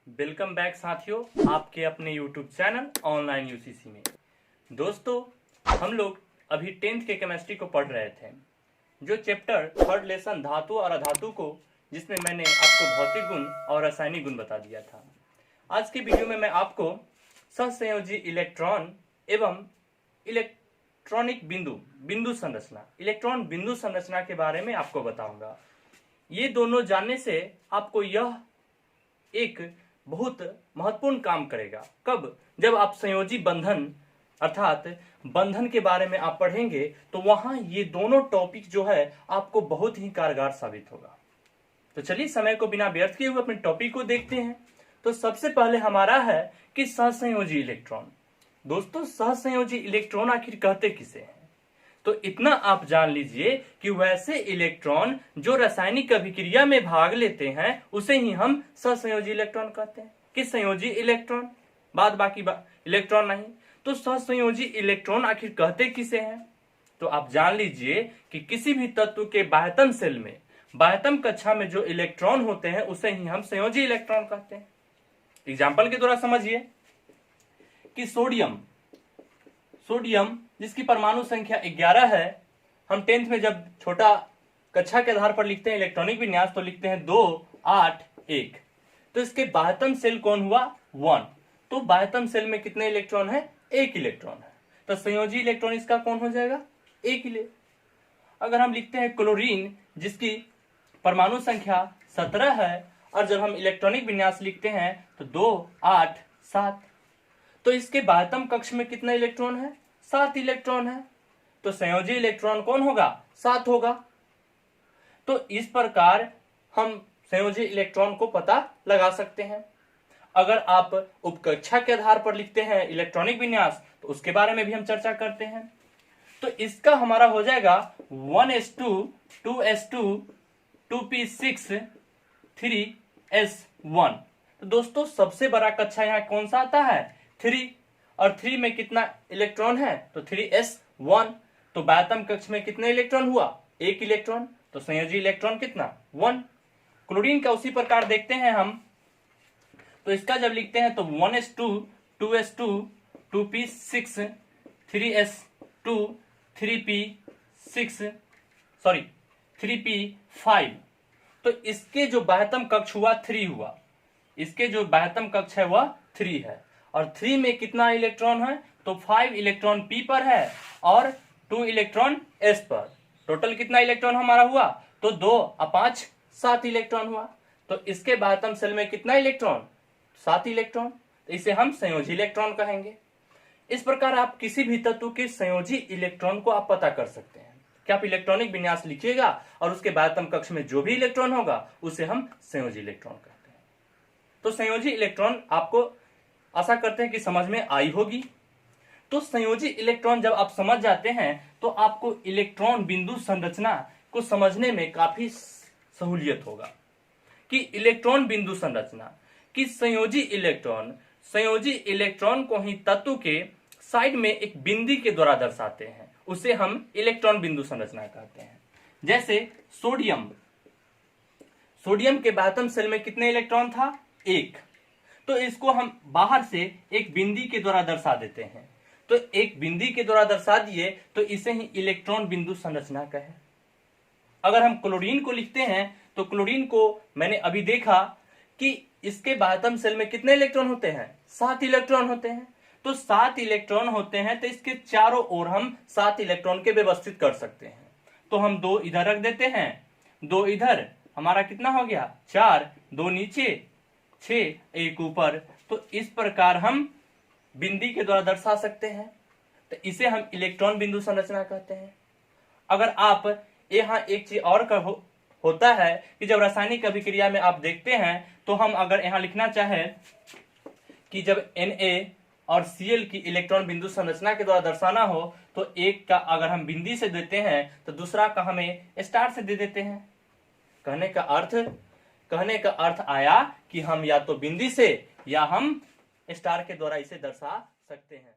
Welcome back साथियों, आपके अपने YouTube चैनल ऑनलाइन यूसीसी में। दोस्तों, हम लोग अभी 10th के केमिस्ट्री को पढ़ रहे थे, जो चैप्टर 3rd लेसन धातु और अधातु को, जिसमें मैंने आपको भौतिक गुण और रासायनिक गुण बता दिया था। आज के वीडियो में मैं आपको सहसंयोजी इलेक्ट्रॉन एवं इलेक्ट्रॉनिक बिंदु संरचना, इलेक्ट्रॉन बिंदु संरचना के बारे में आपको बताऊंगा। ये दोनों जानने से आपको यह एक बहुत महत्वपूर्ण काम करेगा। कब? जब आप संयोजी बंधन अर्थात बंधन के बारे में आप पढ़ेंगे, तो वहां ये दोनों टॉपिक जो है आपको बहुत ही कारगर साबित होगा। तो चलिए समय को बिना व्यर्थ किए हुए अपने टॉपिक को देखते हैं। तो सबसे पहले हमारा है कि सहसंयोजी इलेक्ट्रॉन। दोस्तों, सहसंयोजी इलेक्ट्रॉन आखिर कहते किसे हैं? तो इतना आप जान लीजिए कि वैसे इलेक्ट्रॉन जो रासायनिक अभिक्रिया में भाग लेते हैं उसे ही हम सहसंयोजी इलेक्ट्रॉन कहते हैं। कि संयोजी इलेक्ट्रॉन, बाकी इलेक्ट्रॉन नहीं। तो सहसंयोजी इलेक्ट्रॉन आखिर कहते किसे हैं? तो आप जान लीजिए कि किसी भी तत्व के बाह्यतम सेल में, बाह्यतम कक्षा में जो इलेक्ट्रॉन होते हैं उसे ही हम संयोजी इलेक्ट्रॉन कहते हैं। एग्जाम्पल के द्वारा समझिए कि सोडियम जिसकी परमाणु संख्या 11 है। हम 10th में जब छोटा कक्षा के आधार पर लिखते हैं इलेक्ट्रॉनिक विन्यास, तो लिखते हैं 2 8 1। तो इसके बाह्यतम सेल कौन हुआ? 1। तो बाह्यतम सेल में कितने इलेक्ट्रॉन है? 1 इलेक्ट्रॉन है। तो संयोजी इलेक्ट्रॉन इसका कौन हो जाएगा? 1 इलेक्ट्रॉन। अगर हम लिखते हैं क्लोरीन जिसकी परमाणु संख्या 17 है, और जब हम इलेक्ट्रॉनिक विन्यास लिखते हैं तो 2 8 7, तो इसके बाह्यतम कक्ष में कितना इलेक्ट्रॉन है? 7 इलेक्ट्रॉन है। तो संयोजी इलेक्ट्रॉन कौन होगा? 7 होगा। तो इस प्रकार हम संयोजी इलेक्ट्रॉन को पता लगा सकते हैं। अगर आप उपकक्षा के आधार पर लिखते हैं इलेक्ट्रॉनिक विन्यास, तो उसके बारे में भी हम चर्चा करते हैं। तो इसका हमारा हो जाएगा 1s2 2s2 2p6 3s1। तो दोस्तों, सबसे बड़ा कक्षा यहाँ कौन सा आता है? 3। और 3 में कितना इलेक्ट्रॉन है? तो 3s1। तो बाह्यतम कक्ष में कितने इलेक्ट्रॉन हुआ? 1 इलेक्ट्रॉन। तो संयोजी इलेक्ट्रॉन कितना? 1। क्लोरीन का उसी प्रकार देखते हैं हम। तो इसका जब लिखते हैं तो 1s2 2s2 2p6 3s2 3p5। तो इसके जो बाह्यतम कक्ष हुआ 3 हुआ। इसके जो बाह्यतम कक्ष है वह 3 है। और 3 में कितना इलेक्ट्रॉन है? तो 5 इलेक्ट्रॉन p पर है और 2 इलेक्ट्रॉन s पर। टोटल कितना इलेक्ट्रॉन हमारा हुआ? तो 2 और 5 7 इलेक्ट्रॉन हुआ। तो इसके बाह्यतम सेल में कितना इलेक्ट्रॉन? 7 इलेक्ट्रॉन। तो इसे हम संयोजी इलेक्ट्रॉन कहेंगे। इस प्रकार आप किसी भी तत्व के संयोजी इलेक्ट्रॉन को आप पता कर सकते हैं कि आप इलेक्ट्रॉनिक विन्यास लिखिएगा और उसके बाह्यतम कक्ष में जो भी इलेक्ट्रॉन होगा उसे हम संयोजी इलेक्ट्रॉन कहते हैं। तो संयोजी इलेक्ट्रॉन आपको आशा करते हैं कि समझ में आई होगी। तो संयोजी इलेक्ट्रॉन जब आप समझ जाते हैं तो आपको इलेक्ट्रॉन बिंदु संरचना को समझने में काफी सहूलियत होगा। कि इलेक्ट्रॉन बिंदु संरचना कि संयोजी इलेक्ट्रॉन को ही तत्व के साइड में एक बिंदी के द्वारा दर्शाते हैं, उसे हम इलेक्ट्रॉन बिंदु संरचना कहते हैं। जैसे सोडियम के बाह्यतम सेल में कितने इलेक्ट्रॉन था? 1। तो इसको हम बाहर से एक बिंदी के द्वारा दर्शा देते हैं। तो एक बिंदी के द्वारा दर्शा दिए तो इसे ही इलेक्ट्रॉन बिंदु संरचना कहे। अगर हम क्लोरीन को लिखते हैं तो क्लोरीन को मैंने अभी देखा कि इसके बाह्यतम सेल में कितने इलेक्ट्रॉन होते हैं? 7 इलेक्ट्रॉन होते हैं। तो 7 इलेक्ट्रॉन होते हैं, तो इसके चारों ओर हम 7 इलेक्ट्रॉन के व्यवस्थित कर सकते हैं। तो हम 2 इधर रख देते हैं, 2 इधर, हमारा कितना हो गया? 4, 2 नीचे, 6, 1 ऊपर। तो इस प्रकार हम बिंदी के द्वारा दर्शा सकते हैं। तो इसे हम इलेक्ट्रॉन बिंदु संरचना कहते हैं। अगर आप यहाँ एक चीज और होता है कि जब रासायनिक अभिक्रिया में आप देखते हैं तो हम अगर यहाँ लिखना चाहें कि जब Na और Cl की इलेक्ट्रॉन बिंदु संरचना के द्वारा दर्शाना हो, तो एक का अगर हम बिंदी से देते हैं तो दूसरा का हमें स्टार से दे देते हैं। कहने का अर्थ आया कि हम या तो बिंदी से या हम स्टार के द्वारा इसे दर्शा सकते हैं।